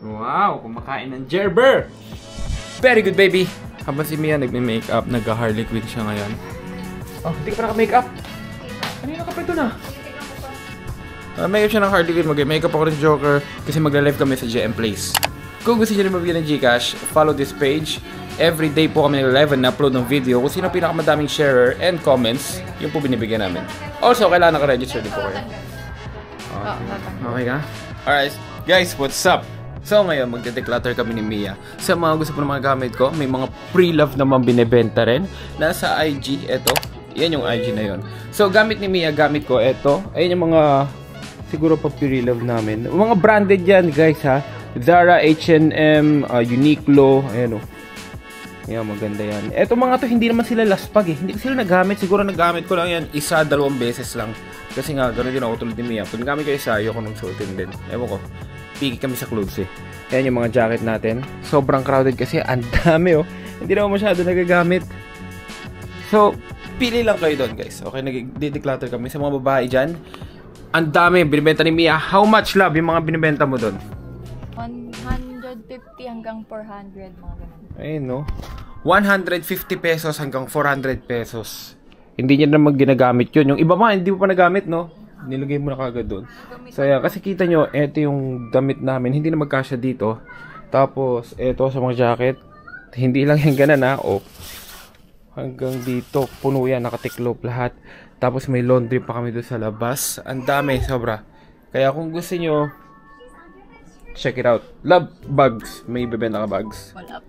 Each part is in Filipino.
Wow, kumakain ng Gerber. Very good, baby. Habang si Mia nagme-makeup, nag-Harley Quinn siya ngayon. Oh, hindi ka pa naka-makeup. Kanina ka pa ito na. Makeup siya ng Harley Quinn. Mag-makeup ako ng Joker kasi magla-live kami sa JM Place. Kung gusto nyo rin mabigyan ng Gcash, follow this page. Every day po kami nag-live and upload ng video. Kung sino pinakamadaming sharer and comments, yun po binibigyan namin. Also, kailangan naka-register din po kayo. Okay ka? Alright, guys, what's up? So ngayon, magde-declutter kami ni Mia. Sa mga gusto po ng mga gamit ko, may mga pre-love naman binibenta rin. Nasa IG, eto. Yan yung IG na yon. So gamit ni Mia, gamit ko, eto. Ayan yung mga, siguro pa pre-love namin. Mga branded yan, guys, ha. Zara, H&M, Uniqlo, ayan o. Yan, maganda yan. Eto mga to, hindi naman sila laspag eh. Hindi ko sila nagamit. Siguro nagamit ko lang yan isa, 2 beses lang. Kasi nga, gano'n din ako tulad ni Mia. Pag nagamit ko isa, ayoko nung suotin din. Ewan ko. Pigi kami sa clothes eh. Ayan yung mga jacket natin. Sobrang crowded kasi ang dami oh. Hindi na ako masyado nagagamit. So, pili lang kayo doon guys. Okay, nag-declutter kami sa mga babae dyan. Ang dami binibenta ni Mia. How much, love, yung mga binibenta mo doon? 150 hanggang 400 mga ganun. Ayun no. 150 pesos hanggang 400 pesos. Hindi niya naman ginagamit yun. Yung iba ma, hindi mo pa nagamit no. Nilagay mo na kagad doon. So yeah, kasi kita nyo, ito yung damit namin. Hindi na magkasya dito. Tapos, ito sa mga jacket. Hindi lang yung ganan ha. Oh. Hanggang dito, puno yan. Nakatiklop lahat. Tapos may laundry pa kami doon sa labas. Ang dami, sobra. Kaya kung gusto nyo, check it out. Love bags. May bibenta ka bags? Wala.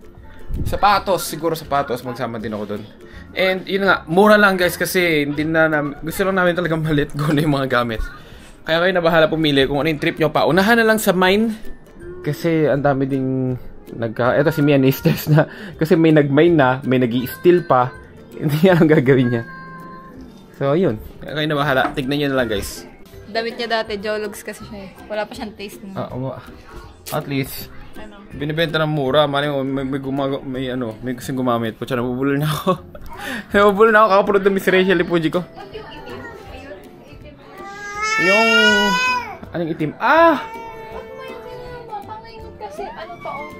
Sapatos. Siguro sapatos. Magsama din ako doon. And yun nga, mura lang guys kasi hindi na gusto lang namin talagang ma-let go na yung mga gamit. Kaya kayo na bahala pumili kung ano yung trip nyo pa. Unahan na lang sa mine. Kasi ang dami ding eto si Mia na-stress na. Kasi may nag-mine na, may nag-i-steal pa. Hindi yan ang gagawin niya. So yun, kaya kayo na bahala. Tignan nyo na lang guys. Damit niya dati, Jologs kasi siya eh. Wala pa siyang taste na. At least binibenta ng mura. Mali mo, may gustong gumamit. Pucha, nabubulol na ako. Nabubulol na ako. Kakapulod ng Miss Rachel Lipuji ko. Yung anong itim? Ah! Kasi ano pa oh.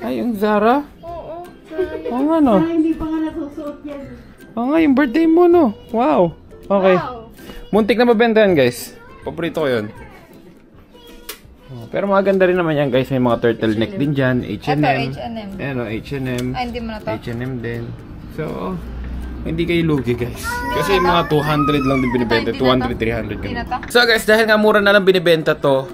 Ay, yung Zara? Oo. Oo nga no. Hindi pa nga nasusuot yan. Oo nga, yung birthday mo no. Wow. Okay. Wow. Muntik na mabenta yan guys. Paborito ko yun. Pero maganda rin naman yan guys. May mga turtleneck din dyan. H&M. Ito, H&M. Ayan o, H&M. Ay, hindi mo na to. H&M din. So, hindi kayo lugi guys. Kasi mga 200 lang din binibenta. 200, 300 ganun. So guys, dahil nga mura na lang binibenta to,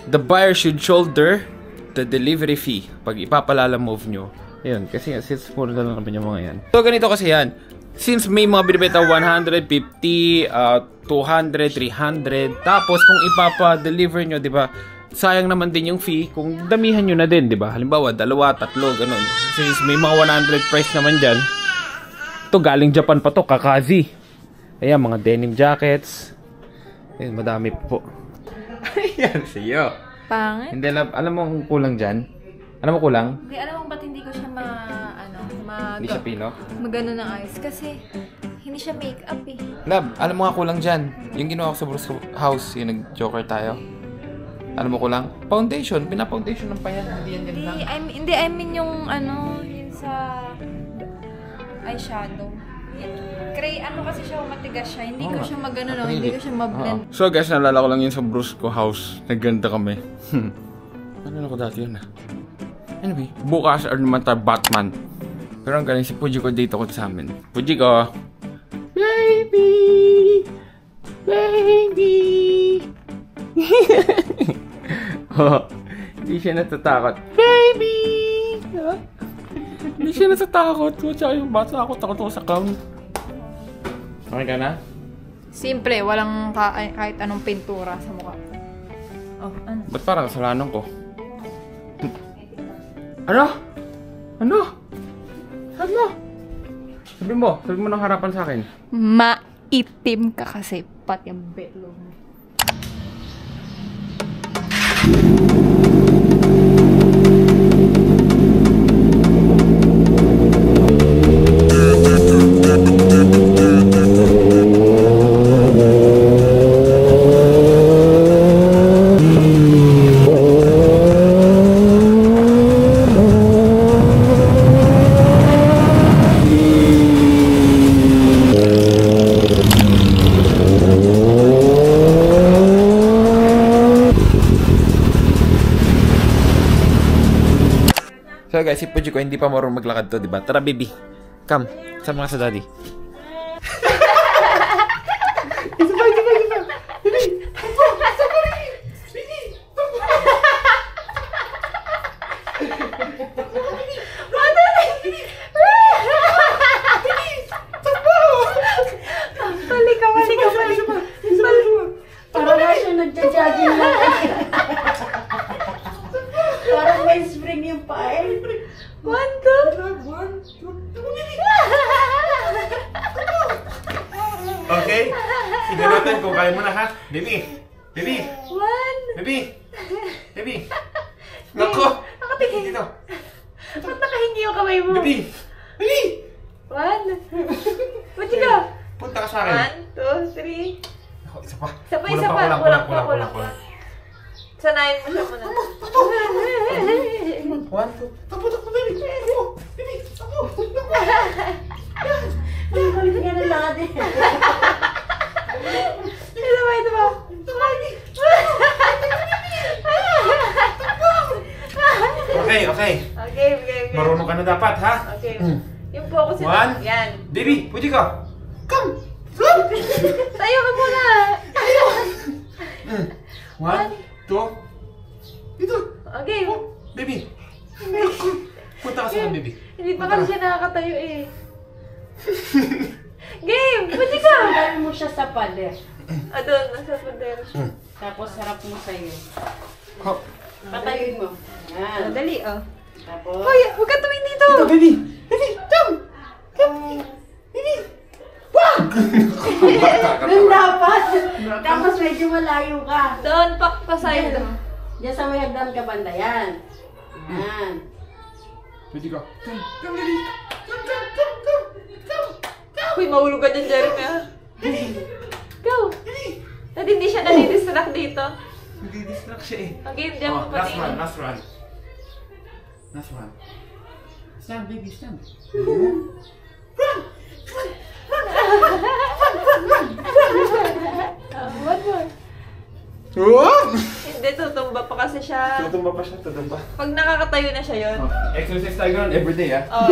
the buyer should shoulder the delivery fee. Pag ipapalala move nyo. Ayun, kasi since mura na lang naman yung mga yan. So ganito kasi yan. Since may mga binibenta 150, 200, 300. Tapos kung ipapa-deliver nyo, di ba? Sayang naman din yung fee kung damihan nyo na din, di ba? Halimbawa, 2, 3, ganun. Since may mga 100 price naman dyan. Ito, galing Japan pa to, Kakazi. Ayan, mga denim jackets. Ayan, madami po. Ayan, siyo. Pangit? Hindi, alam mo kung kulang dyan? Alam mo kulang? Hindi, alam mo ba't hindi ko siya Hindi siya pino? magano ng eyes? Kasi hindi siya make-up eh. Lab, alam mo nga kulang dyan. Yung ginawa ko sa Bruce House, yung nag-joker tayo. Alam mo kulang? Foundation. Pina-foundation ng pa yan. Hindi yan lang. Hindi, I mean yung yung sa eyeshadow. Ano kasi siya, matigas siya. Hindi ko siya magano no, hindi ko siya mablend. So guys, nalala ko lang yun sa Bruce House. Naganda kami. Ano ko dati yun ah? Anyway, bukas or naman tayo Batman. Pero ang galing si Puji ko dito ko sa amin. Puji ko! Baby! Baby! Oh, hindi siya natatakot. Baby! Hindi siya natatakot. Tsaka yung bata ako, takot ako sa clown. Okay ka na? Simple, walang kahit anong pintura sa mukha. Oh, ano? Ba't parang kasalanan ko? Ano? Ano? Ano? Sabi mo ng harapan sa akin. Maitim ka kasi, pati ang betlog mo. So guys, si Puji ko hindi pa marunong maglakad to, diba? Tara, baby. Come. Sama ka sa daddy. Isa pa. Baby! Balik. Parang nga siya nagja-jogging lang. Parang may spring yung paa eh. 1, 2. Okay? Tignan natin kung kaya mo na, ha? Baby! 1. Baby! Nako! Nakatingin. Dito! Ba't nakahingi yung kamay mo? Baby! 1. Buti ka. Punta ka sa akin. 1, 2, 3. Ako, isa pa. Kulang pa. Sanayin mo siya muna. 1, 2. Tapo, baby! Tapo! Balik nga na lahat eh. Ito ba? Okay. Okay. Marunong ka na dapat, ha? Okay. Yung focus yun. 1. Yan. Baby, pwede ka. Come! Tayo ka muna. 1, 2. Dito. Okay. Baby. Punta ka sa akin, baby. Hindi pa kasi siya nakakatayo eh. Game! Pwede ka! Dali mo siya sa pader. Doon, nasa pader. Tapos harap mo sa'yo. Hop. Patayin mo. Yan. Dali, oh. Tapos... Hoy, huwag ka tuwing dito! Ito, baby! Come! Baby! Wag! Doon dapat. Tapos medyo malayo ka. Doon, pa side. Diyan sa may hagdan ka banda. Yan. Yan. Pwede ka. Come, baby! Uy, mahulog ka dyan, Jeremy, ah. Go! At hindi siya nadidistract dito. Nadidistract siya eh. Okay, diyan mo last patingin. Last one. Stand, baby, stand. One more. What? Hindi, tutumba pa kasi siya. Tutumba pa siya, tutumba. Pag nakakatayo na siya yun. Exercise tayo ganun everyday, ah. Oh,